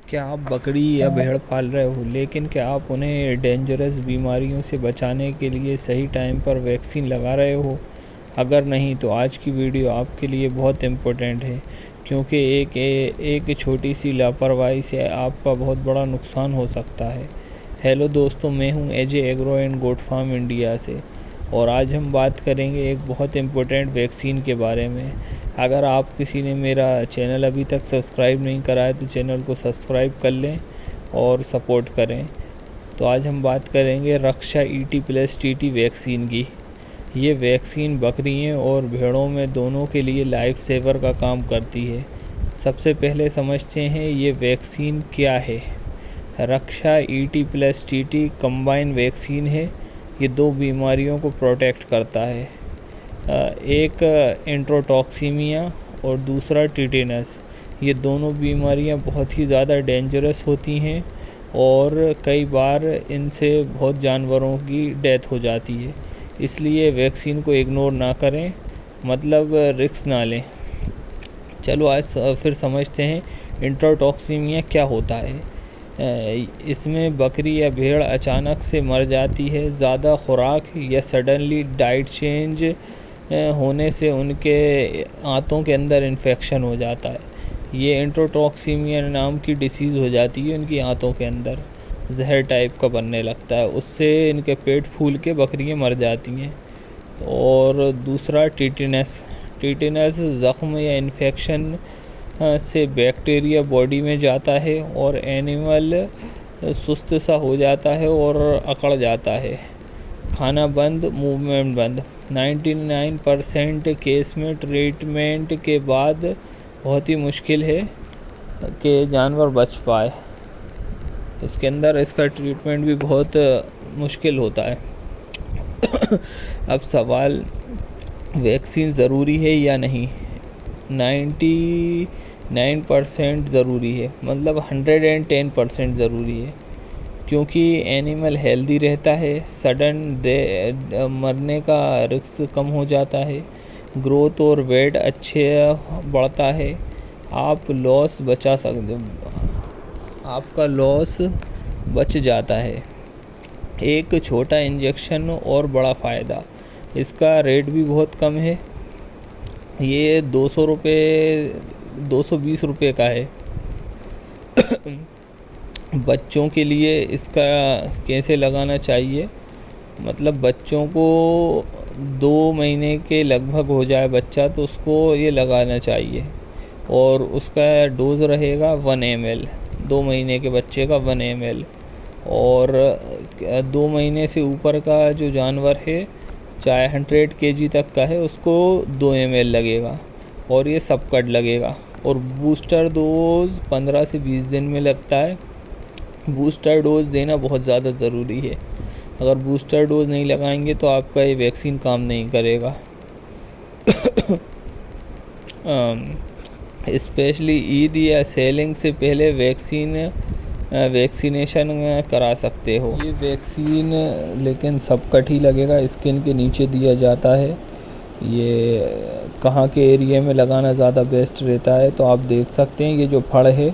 کیا آپ بکری یا بھیڑ پال رہے ہو لیکن کیا آپ انہیں ڈینجرس بیماریوں سے بچانے کے لیے صحیح ٹائم پر ویکسین لگا رہے ہو؟ اگر نہیں تو آج کی ویڈیو آپ کے لیے بہت امپورٹنٹ ہے، کیونکہ ایک چھوٹی سی لاپرواہی سے آپ کا بہت بڑا نقصان ہو سکتا ہے۔ ہیلو دوستو، میں ہوں AJ agro and got form India سے، اور آج ہم بات کریں گے ایک بہت امپورٹنٹ ویکسین کے بارے میں۔ اگر آپ کسی نے میرا چینل ابھی تک سبسکرائب نہیں کرا ہے تو چینل کو سبسکرائب کر لیں اور سپورٹ کریں۔ تو آج ہم بات کریں گے رکشا ET+TT ویکسین کی۔ یہ ویکسین بکریوں اور بھیڑوں میں دونوں کے لیے لائف سیور کا کام کرتی ہے۔ سب سے پہلے سمجھتے ہیں یہ ویکسین کیا ہے۔ رکشا ET+TT کمبائن ویکسین ہے۔ یہ دو بیماریوں کو پروٹیکٹ کرتا ہے، ایک انٹروٹاکسیمیا اور دوسرا ٹیٹینس۔ یہ دونوں بیماریاں بہت ہی زیادہ ڈینجرس ہوتی ہیں اور کئی بار ان سے بہت جانوروں کی ڈیتھ ہو جاتی ہے، اس لیے ویکسین کو اگنور نہ کریں، مطلب رسک نہ لیں۔ چلو آج پھر سمجھتے ہیں انٹروٹاکسیمیا کیا ہوتا ہے۔ اس میں بکری یا بھیڑ اچانک سے مر جاتی ہے، زیادہ خوراک یا سڈنلی ڈائٹ چینج ہونے سے ان کے آنتوں کے اندر انفیکشن ہو جاتا ہے۔ یہ انٹروٹاکسیمیا نام کی ڈیسیز ہو جاتی ہے، ان کی آنتوں کے اندر زہر ٹائپ کا بننے لگتا ہے، اس سے ان کے پیٹ پھول کے بکریاں مر جاتی ہیں۔ اور دوسرا ٹیٹینس زخم یا انفیکشن سے بیکٹیریا باڈی میں جاتا ہے اور اینیمل سست سا ہو جاتا ہے اور اکڑ جاتا ہے، کھانا بند، موومنٹ بند۔ 99% کیس میں ٹریٹمنٹ کے بعد بہت ہی مشکل ہے کہ جانور بچ پائے۔ اس کے اندر اس کا ٹریٹمنٹ بھی بہت مشکل ہوتا ہے۔ اب سوال، ویکسین ضروری ہے یا نہیں؟ 99% ضروری ہے، مطلب 110% ضروری ہے، کیونکہ اینیمل ہیلدی رہتا ہے، سڈن مرنے کا رسک کم ہو جاتا ہے، گروتھ اور ویٹ اچھے بڑھتا ہے، آپ کا لاس بچ جاتا ہے۔ ایک چھوٹا انجیکشن اور بڑا فائدہ، اس کا ریٹ بھی بہت کم ہے، یہ 220 روپے کا ہے۔ بچوں کے لیے اس کا کیسے لگانا چاہیے، مطلب بچوں کو 2 مہینے کے لگ بھگ ہو جائے بچہ تو اس کو یہ لگانا چاہیے، اور اس کا ڈوز رہے گا 1 ml، 2 مہینے کے بچے کا 1 ml، اور 2 مہینے سے اوپر کا جو جانور ہے چاہے 100 kg تک کا ہے اس کو 2 ml لگے گا، اور یہ سب کٹ لگے گا۔ اور بوسٹر ڈوز 15 سے 20 دن میں لگتا ہے۔ بوسٹر ڈوز دینا بہت زیادہ ضروری ہے، اگر بوسٹر ڈوز نہیں لگائیں گے تو آپ کا یہ ویکسین کام نہیں کرے گا۔ اسپیشلی عید یا سیلنگ سے پہلے ویکسینیشن کرا سکتے ہو۔ یہ ویکسین لیکن سب کٹ ہی لگے گا، اسکن کے نیچے دیا جاتا ہے۔ یہ کہاں کے ایریے میں لگانا زیادہ بیسٹ رہتا ہے تو آپ دیکھ سکتے ہیں، یہ جو پھڑ ہے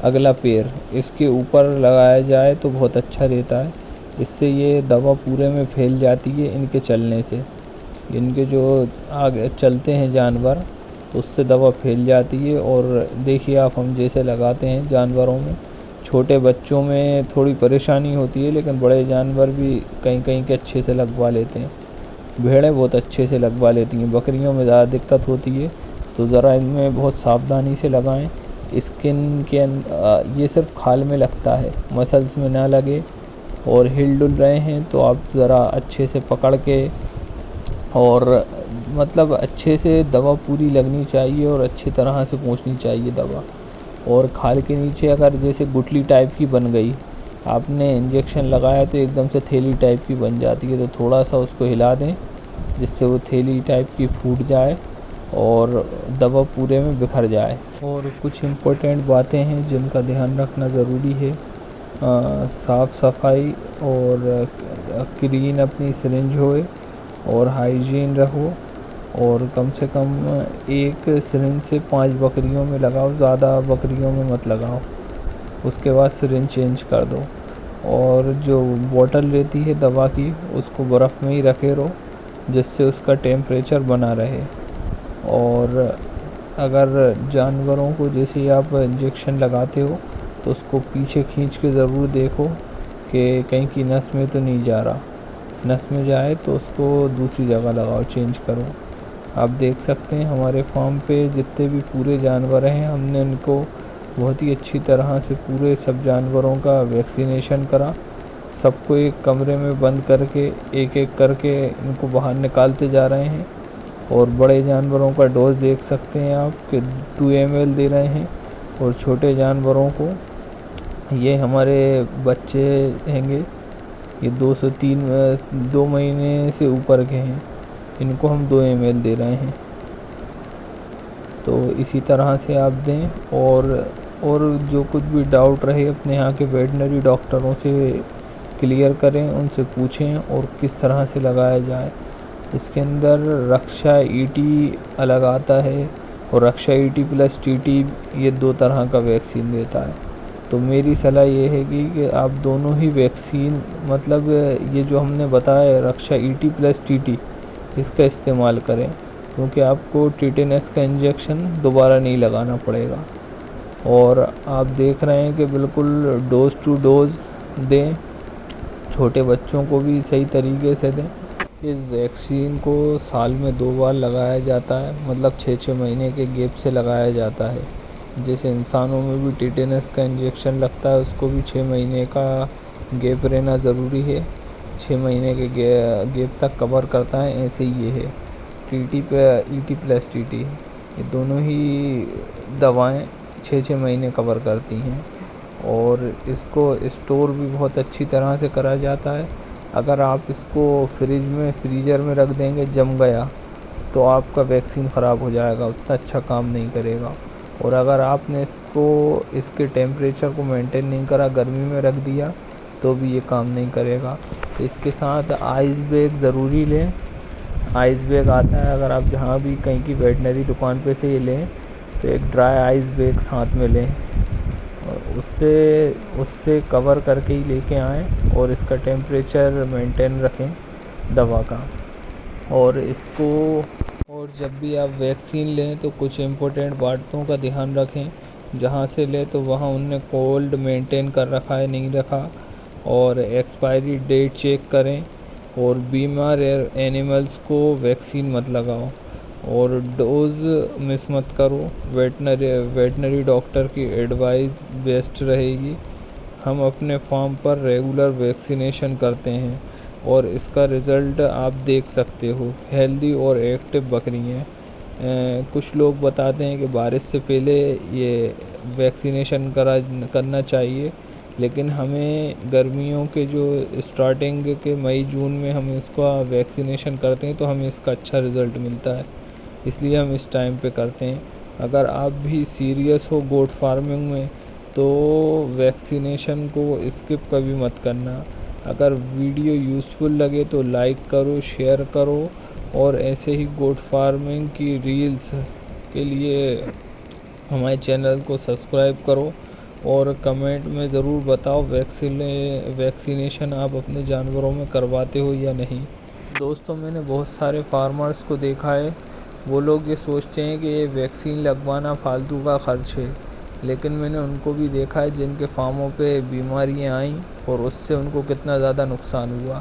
اگلا پیر، اس کے اوپر لگایا جائے تو بہت اچھا رہتا ہے، اس سے یہ دوا پورے میں پھیل جاتی ہے ان کے چلنے سے، ان کے جو آگے چلتے ہیں جانور تو اس سے دوا پھیل جاتی ہے۔ اور دیکھیے آپ، ہم جیسے لگاتے ہیں جانوروں میں، چھوٹے بچوں میں تھوڑی پریشانی ہوتی ہے لیکن بڑے جانور بھی کہیں کے اچھے سے لگوا لیتے ہیں، بھیڑیں بہت اچھے سے لگوا لیتی ہیں، بکریوں میں زیادہ دقت ہوتی ہے، تو ذرا ان میں بہت ساودھانی سے لگائیں۔ اسکن کے یہ صرف کھال میں لگتا ہے، مسلز میں نہ لگے، اور ہل ڈل رہے ہیں تو آپ ذرا اچھے سے پکڑ کے، اور مطلب اچھے سے دوا پوری لگنی چاہیے اور اچھی طرح سے پہنچنی چاہیے دوا۔ اور کھال کے نیچے اگر جیسے گٹلی ٹائپ کی بن گئی، آپ نے انجیکشن لگایا تو ایک دم سے تھیلی ٹائپ کی بن جاتی ہے، تو تھوڑا سا اس کو ہلا دیں جس سے وہ تھیلی ٹائپ کی پھوٹ جائے اور دوا پورے میں بکھر جائے۔ اور کچھ امپورٹنٹ باتیں ہیں جن کا دھیان رکھنا ضروری ہے، صاف صفائی اور کلین اپنی سرنج ہوئے، اور ہائیجین رہو، اور کم سے کم ایک سرنج سے 5 بکریوں میں لگاؤ، زیادہ بکریوں میں مت لگاؤ۔ اس کے بعد سرنج چینج کر دو، اور جو بوٹل رہتی ہے دوا کی اس کو برف میں ہی رکھے رہو جس سے اس کا ٹیمپریچر بنا رہے۔ اور اگر جانوروں کو جیسے آپ انجیکشن لگاتے ہو تو اس کو پیچھے کھینچ کے ضرور دیکھو کہ کہیں کی نس میں تو نہیں جا رہا، نس میں جائے تو اس کو دوسری جگہ لگاؤ، چینج کرو۔ آپ دیکھ سکتے ہیں ہمارے فارم پہ جتنے بھی پورے جانور ہیں ہم نے ان کو بہت ہی اچھی طرح سے پورے سب جانوروں کا ویکسینیشن کرا، سب کو ایک کمرے میں بند کر کے ایک ایک کر کے ان کو باہر نکالتے جا رہے ہیں۔ اور بڑے جانوروں کا ڈوز دیکھ سکتے ہیں آپ کہ 2 ml دے رہے ہیں، اور چھوٹے جانوروں کو یہ ہمارے بچے ہیں گے، یہ 2 مہینے سے اوپر کے ہیں، ان کو ہم 2 ml دے رہے ہیں۔ تو اسی طرح سے آپ دیں، اور جو کچھ بھی ڈاؤٹ رہے اپنے یہاں کے ویٹنری ڈاکٹروں سے کلیئر کریں، ان سے پوچھیں اور کس طرح سے لگایا جائے۔ اس کے اندر رکشا ای ٹی الگ آتا ہے، اور Raksha E T plus T T, یہ 2 طرح کا ویکسین دیتا ہے۔ تو میری صلاح یہ ہے کہ آپ دونوں ہی ویکسین، مطلب یہ جو ہم نے بتایا Raksha E T plus T T, اس کا استعمال کریں، کیونکہ آپ کو ٹیٹنس کا انجیکشن دوبارہ نہیں لگانا پڑے گا۔ اور آپ دیکھ رہے ہیں کہ بالکل ڈوز ٹو ڈوز دیں، چھوٹے بچوں کو بھی صحیح طریقے سے دیں۔ اس ویکسین کو سال میں 2 بار لگایا جاتا ہے، مطلب 6 مہینے کے گیپ سے لگایا جاتا ہے۔ جیسے انسانوں میں بھی ٹیٹنس کا انجیکشن لگتا ہے، اس کو بھی 6 مہینے کا گیپ رہنا ضروری ہے، 6 مہینے کے گیپ تک کور کرتا ہے، ایسے ہی یہ ہے ای ٹی پلس ٹی ٹی، یہ دونوں ہی دوائیں 6 مہینے کور کرتی ہیں۔ اور اس کو اسٹور بھی بہت اچھی طرح سے کرا جاتا ہے۔ اگر آپ اس کو فریزر میں رکھ دیں گے، جم گیا تو آپ کا ویکسین خراب ہو جائے گا، اتنا اچھا کام نہیں کرے گا۔ اور اگر آپ نے اس کے ٹیمپریچر کو مینٹین نہیں کرا، گرمی میں رکھ دیا، تو بھی یہ کام نہیں کرے گا۔ اس کے ساتھ آئس بیگ ضروری لیں، آئس بیگ آتا ہے، اگر آپ جہاں بھی کہیں کی ویٹنری دکان پہ سے یہ لیں تو ایک ڈرائی آئس بیگ ساتھ میں لیں، اور اس سے کور کر کے ہی لے کے آئیں، اور اس کا ٹیمپریچر مینٹین رکھیں دوا کا۔ اور جب بھی آپ ویکسین لیں تو کچھ امپورٹنٹ باتوں کا دھیان رکھیں، جہاں سے لیں تو وہاں ان نے کولڈ مینٹین کر رکھا ہے نہیں رکھا، اور ایکسپائری ڈیٹ چیک کریں، اور بیمار اینیملز کو ویکسین مت لگاؤ، اور ڈوز مس مت کرو۔ ویٹنری ڈاکٹر کی ایڈوائز بیسٹ رہے گی۔ ہم اپنے فارم پر ریگولر ویکسینیشن کرتے ہیں، اور اس کا رزلٹ آپ دیکھ سکتے ہو، ہیلدی اور ایکٹیو بکری ہیں۔ کچھ لوگ بتاتے ہیں کہ بارش سے پہلے یہ ویکسینیشن کرنا چاہیے، لیکن ہمیں گرمیوں کے جو اسٹارٹنگ کے مئی جون میں ہم اس کا ویکسینیشن کرتے ہیں تو ہمیں اس کا اچھا رزلٹ ملتا ہے، اس لیے ہم اس ٹائم پہ کرتے ہیں۔ اگر آپ بھی سیریس ہو گوٹ فارمنگ میں تو ویکسینیشن کو اسکپ کبھی مت کرنا۔ اگر ویڈیو یوزفل لگے تو لائک کرو، شیئر کرو، اور ایسے ہی گوٹ فارمنگ کی ریلز کے لیے ہمارے چینل کو سبسکرائب کرو، اور کمنٹ میں ضرور بتاؤ ویکسینیشن آپ اپنے جانوروں میں کرواتے ہو یا نہیں۔ دوستوں، میں نے بہت سارے فارمرز کو دیکھا ہے، وہ لوگ یہ سوچتے ہیں کہ یہ ویکسین لگوانا فالتو کا خرچ ہے، لیکن میں نے ان کو بھی دیکھا ہے جن کے فارموں پہ بیماریاں آئیں اور اس سے ان کو کتنا زیادہ نقصان ہوا۔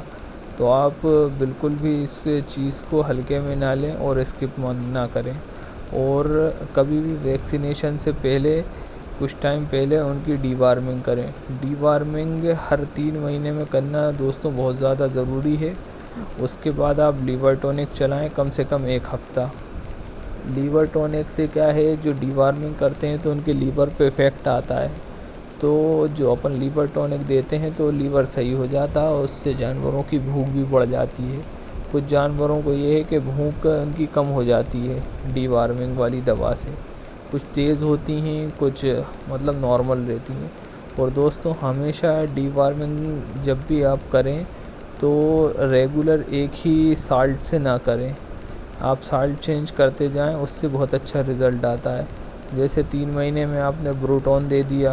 تو آپ بالکل بھی اس چیز کو ہلکے میں نہ لیں اور اسکپ نہ کریں، اور کبھی بھی ویکسینیشن سے پہلے کچھ ٹائم پہلے ان کی ڈی وارمنگ کریں۔ ڈی وارمنگ ہر 3 مہینے میں کرنا دوستوں بہت زیادہ ضروری ہے۔ اس کے بعد آپ لیور ٹونک چلائیں کم سے کم 1 ہفتہ۔ لیور ٹونک سے کیا ہے، جو ڈی وارمنگ کرتے ہیں تو ان کے لیور پہ افیکٹ آتا ہے، تو جو اپن لیور ٹونک دیتے ہیں تو لیور صحیح ہو جاتا ہے، اور اس سے جانوروں کی بھوک بھی بڑھ جاتی ہے۔ کچھ جانوروں کو یہ ہے کہ بھوک ان کی کم ہو جاتی ہے ڈی وارمنگ والی دوا سے، کچھ تیز ہوتی ہیں، کچھ مطلب نارمل رہتی ہیں۔ اور دوستوں، ہمیشہ ڈی وارمنگ جب بھی آپ کریں تو ریگولر ایک ہی سالٹ سے نہ کریں، آپ سالٹ چینج کرتے جائیں، اس سے بہت اچھا رزلٹ آتا ہے۔ جیسے 3 مہینے میں آپ نے بروٹون دے دیا،